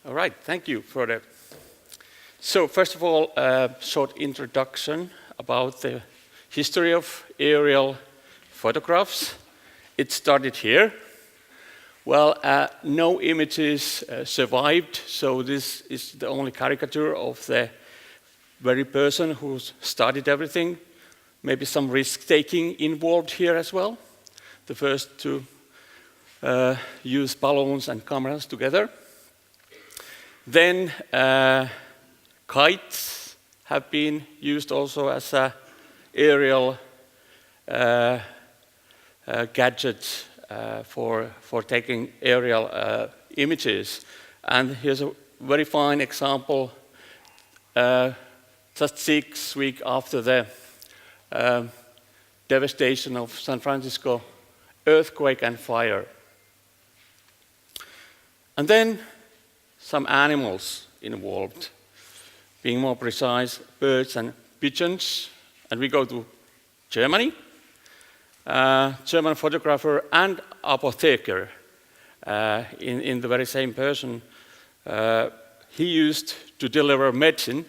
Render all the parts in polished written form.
All right, thank you for that. So first of all, a short introduction about the history of aerial photographs. It started here. Well, no images survived, so this is the only caricature of the very person who started everything. Maybe some risk-taking involved here as well. The first to use balloons and cameras together. Then kites have been used also as an aerial gadget for taking aerial images. And here's a very fine example, just 6 weeks after the devastation of San Francisco, earthquake and fire. And then some animals involved, being more precise, birds and pigeons. And we go to Germany. German photographer and apotheker in the very same person. He used to deliver medicine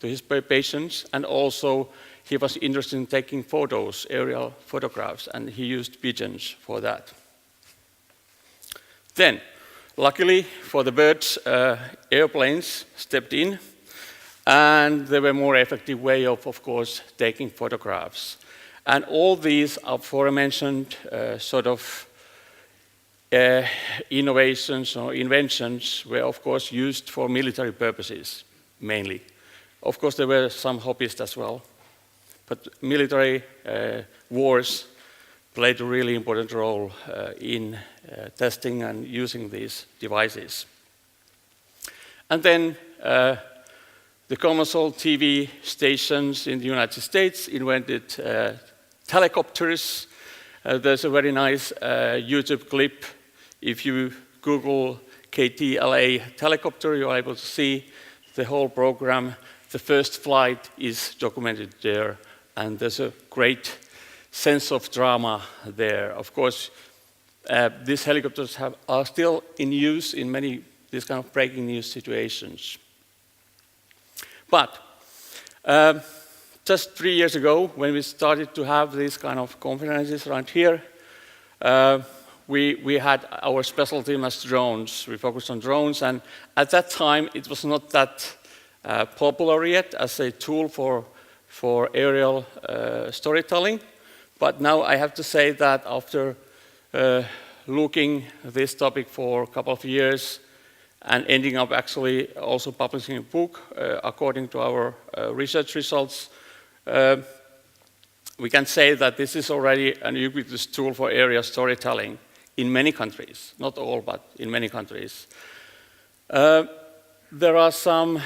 to his patients, and also he was interested in taking photos, aerial photographs, and he used pigeons for that. Then, luckily for the birds, airplanes stepped in, and they were a more effective way of course, taking photographs. And all these aforementioned sort of innovations or inventions were, of course, used for military purposes, mainly. Of course, there were some hobbyists as well, but military wars played a really important role in testing and using these devices. And then the commercial TV stations in the United States invented helicopters. There's a very nice YouTube clip. If you Google KTLA helicopter, you're able to see the whole program. The first flight is documented there, and there's a great sense of drama there. Of course, these helicopters are still in use in many these kind of breaking news situations. But just 3 years ago, when we started to have these kind of conferences around here, we had our specialty as drones. We focused on drones, and at that time, it was not that popular yet as a tool for aerial storytelling. But now I have to say that after looking at this topic for a couple of years and ending up actually also publishing a book according to our research results, we can say that this is already an ubiquitous tool for area storytelling in many countries. Not all, but in many countries. There are some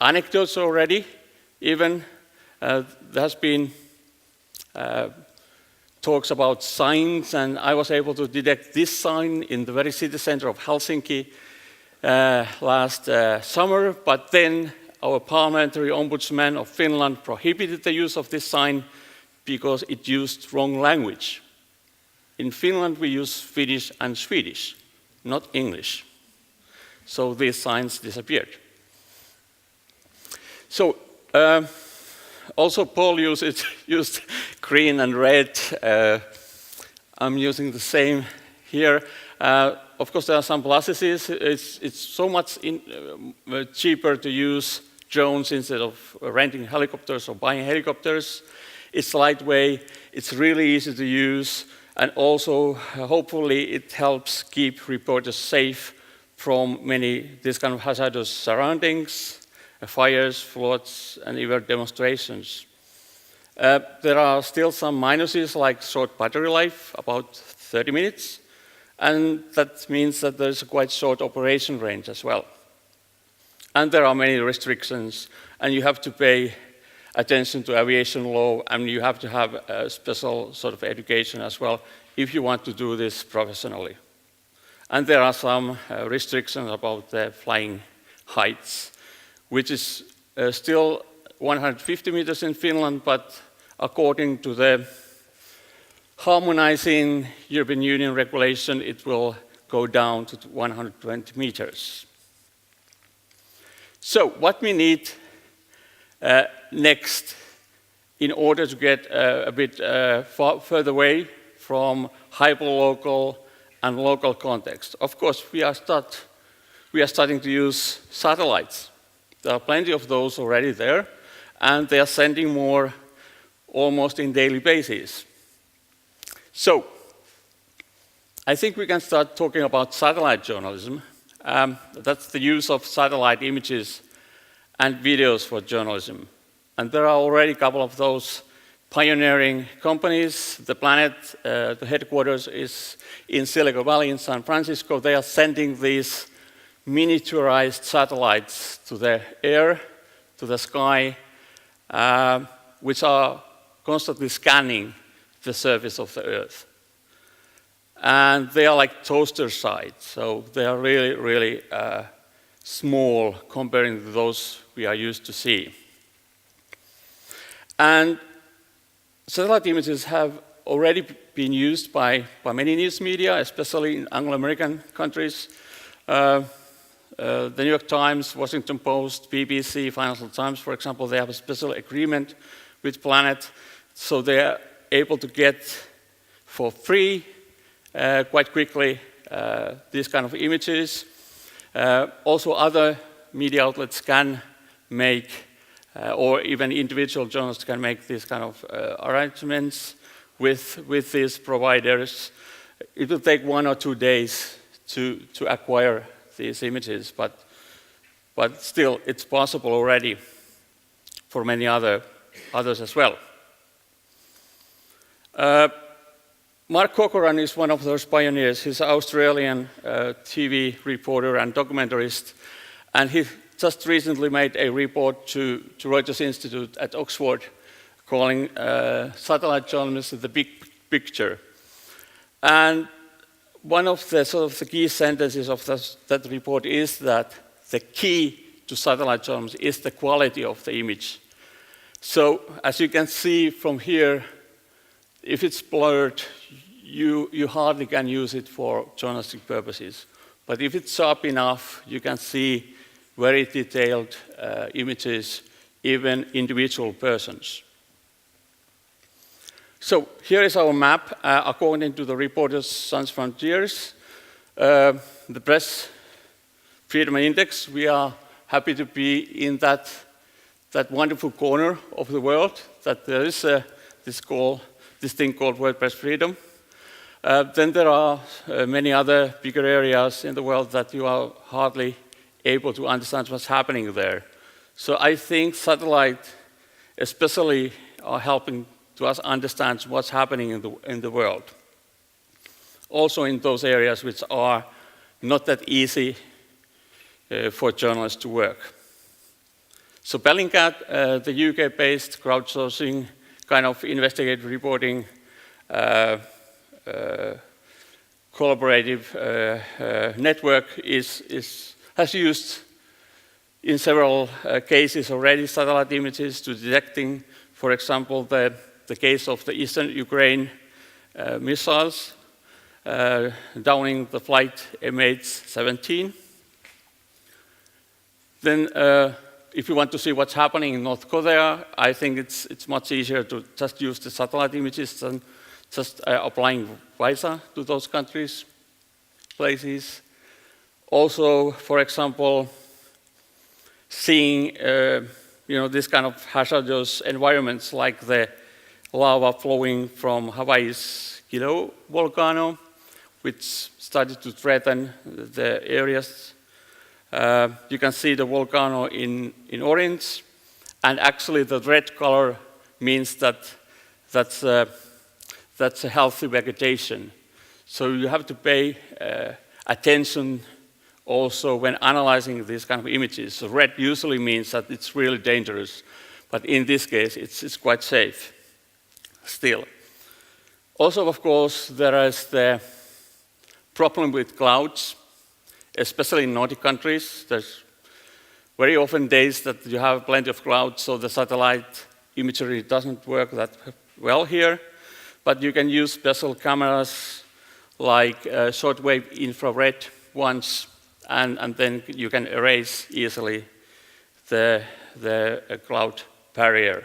anecdotes already. Even there has been talks about signs, and I was able to detect this sign in the very city center of Helsinki last summer, but then our parliamentary ombudsman of Finland prohibited the use of this sign because it used wrong language. In Finland, we use Finnish and Swedish, not English. So these signs disappeared. So also Paul used green and red. I'm using the same here. Of course, there are some pluses. It's so much cheaper to use drones instead of renting helicopters or buying helicopters. It's lightweight, it's really easy to use, and also hopefully it helps keep reporters safe from many this kind of hazardous surroundings, fires, floods, and even demonstrations. There are still some minuses like short battery life, about 30 minutes, and that means that there's a quite short operation range as well. And there are many restrictions, and you have to pay attention to aviation law, and you have to have a special sort of education as well if you want to do this professionally. And there are some restrictions about the flying heights, which is still 150 meters in Finland, but according to the harmonizing European Union regulation, it will go down to 120 meters. So what we need next in order to get a bit further away from hyperlocal and local context. Of course, we are starting to use satellites. There are plenty of those already there, and they are sending more almost in daily basis. So, I think we can start talking about satellite journalism. That's the use of satellite images and videos for journalism. And there are already a couple of those pioneering companies. The Planet, the headquarters is in Silicon Valley in San Francisco. They are sending these miniaturized satellites to the air, to the sky, which are constantly scanning the surface of the Earth. And they are like toaster-sized, so they are really, really small comparing to those we are used to see. And satellite images have already been used by many news media, especially in Anglo-American countries. The New York Times, Washington Post, BBC, Financial Times, for example, they have a special agreement with Planet, so they are able to get for free, quite quickly, these kind of images. Also, other media outlets can make, or even individual journalists can make these kind of arrangements with these providers. It will take 1 or 2 days to acquire these images, but still, it's possible already for many others as well. Mark Corcoran is one of those pioneers. He's an Australian TV reporter and documentarist, and he just recently made a report to Reuters Institute at Oxford calling satellite journalism the big picture. And one of the sort of the key sentences of that report is that the key to satellite journalism is the quality of the image. So, as you can see from here, if it's blurred, you hardly can use it for journalistic purposes. But if it's sharp enough, you can see very detailed images, even individual persons. So here is our map according to the Reporters Sans Frontiers. The Press Freedom Index, we are happy to be in that wonderful corner of the world, that there is this thing called World Press Freedom. Then there are many other bigger areas in the world that you are hardly able to understand what's happening there. So I think satellite especially are helping to us understand what's happening in the world. Also in those areas which are not that easy for journalists to work. So Bellingcat, the UK-based crowdsourcing kind of investigative reporting collaborative network has used in several cases already satellite images to detecting, for example, the case of the Eastern Ukraine missiles downing the flight MH17. Then if you want to see what's happening in North Korea, I think it's much easier to just use the satellite images than just applying visa to those countries, places. Also, for example, seeing this kind of hazardous environments like the lava flowing from Hawaii's Kilo volcano, which started to threaten the areas. You can see the volcano in orange, and actually the red color means that's a healthy vegetation. So you have to pay attention also when analyzing these kind of images. So red usually means that it's really dangerous, but in this case it's quite safe still. Also, of course, there is the problem with clouds, especially in Nordic countries. There's very often days that you have plenty of clouds, so the satellite imagery doesn't work that well here. But you can use special cameras like shortwave infrared ones, and then you can erase easily the cloud barrier.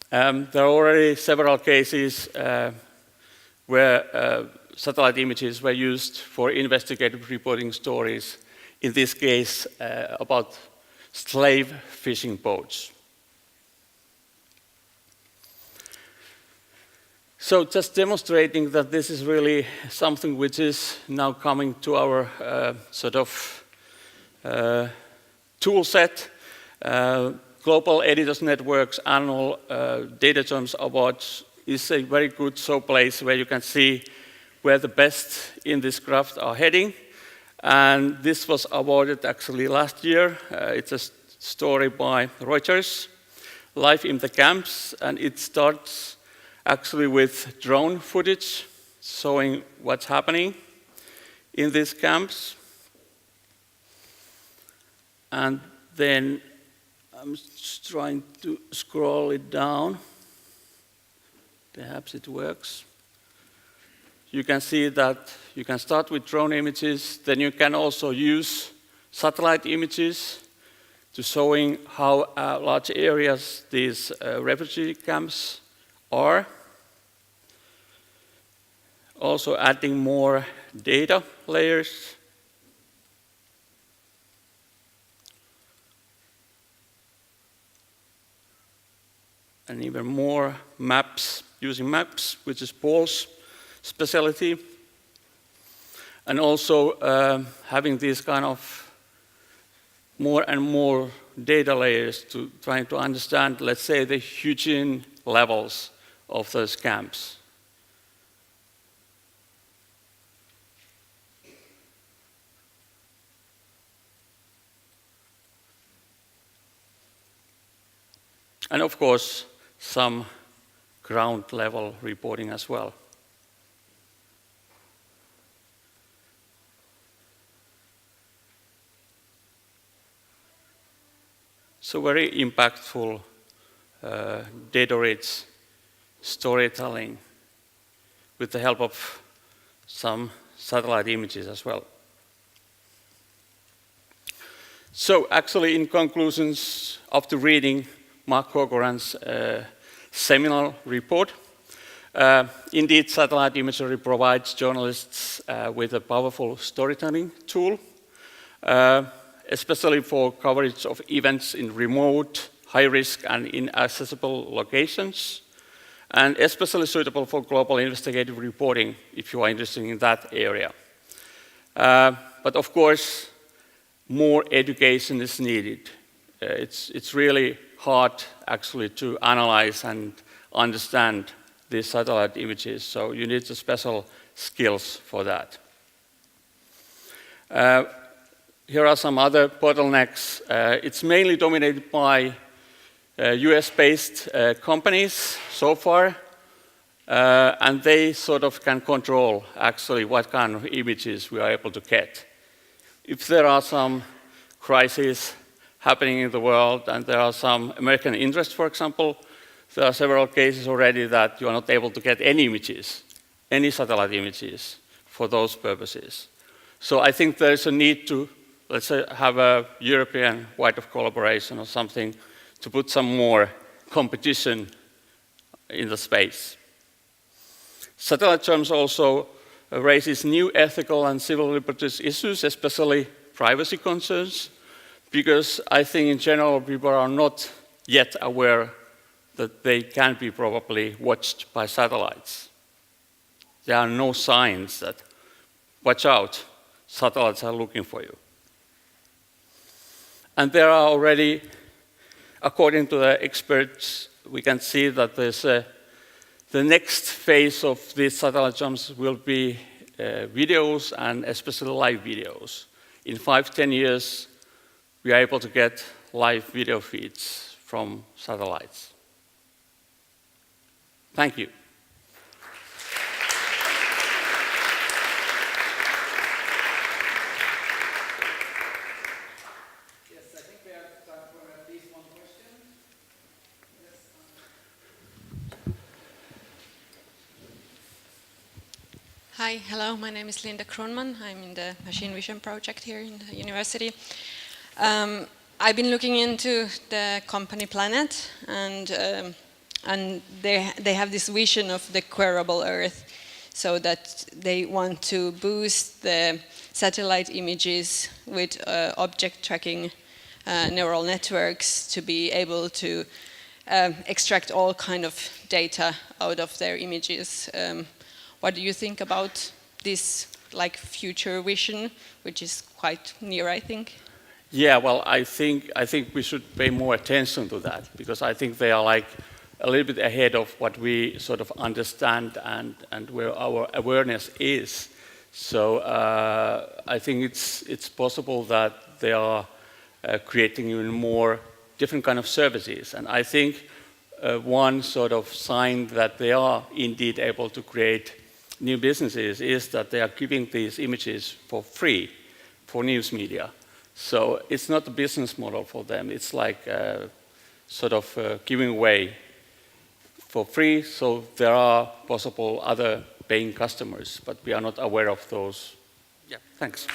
There are already several cases where satellite images were used for investigative reporting stories, in this case about slave fishing boats. So just demonstrating that this is really something which is now coming to our sort of tool set. Global Editors Network's annual Data Terms Awards is a very good showplace where you can see where the best in this craft are heading. And this was awarded actually last year. It's a story by Reuters, Life in the Camps, and it starts actually with drone footage showing what's happening in these camps. And then I'm just trying to scroll it down. Perhaps it works. You can see that you can start with drone images, then you can also use satellite images to showing how large areas these refugee camps are. Also adding more data layers. And even more maps, using maps, which is Paul's specialty. And also having these kind of more and more data layers to trying to understand, let's say, the hygiene levels of those camps. And of course, some ground level reporting as well. So very impactful, data-rich storytelling with the help of some satellite images as well. So actually, in conclusions, after reading Mark Corcoran's seminal report, indeed, satellite imagery provides journalists with a powerful storytelling tool, especially for coverage of events in remote, high-risk, and inaccessible locations, and especially suitable for global investigative reporting if you are interested in that area. But of course, more education is needed. It's really hard, actually, to analyze and understand these satellite images, so you need the special skills for that. Here are some other bottlenecks. It's mainly dominated by US-based companies so far, and they sort of can control, actually, what kind of images we are able to get. If there are some crises happening in the world, and there are some American interests, for example, there are several cases already that you are not able to get any images, any satellite images for those purposes. So I think there's a need to, let's say, have a European wide of collaboration or something to put some more competition in the space. Satellite terms also raises new ethical and civil liberties issues, especially privacy concerns, because I think in general people are not yet aware that they can be probably watched by satellites. There are no signs that, watch out, satellites are looking for you. And there are already, according to the experts, we can see that there's the next phase of these satellite jumps will be videos, and especially live videos. In 5-10 years, we are able to get live video feeds from satellites. Thank you. Yes, I think we have time for at least one question. Yes. Hi, hello, my name is Linda Kronman. I'm in the machine vision project here in the university. I've been looking into the company Planet, and they have this vision of the queryable Earth, so that they want to boost the satellite images with object tracking neural networks to be able to extract all kind of data out of their images. What do you think about this like future vision, which is quite near, I think? Yeah, well, I think we should pay more attention to that, because I think they are like a little bit ahead of what we sort of understand and where our awareness is. So I think it's possible that they are creating even more different kind of services. And I think one sort of sign that they are indeed able to create new businesses is that they are giving these images for free for news media. So it's not a business model for them. It's like sort of giving away for free. So there are possible other paying customers, but we are not aware of those. Yeah, thanks.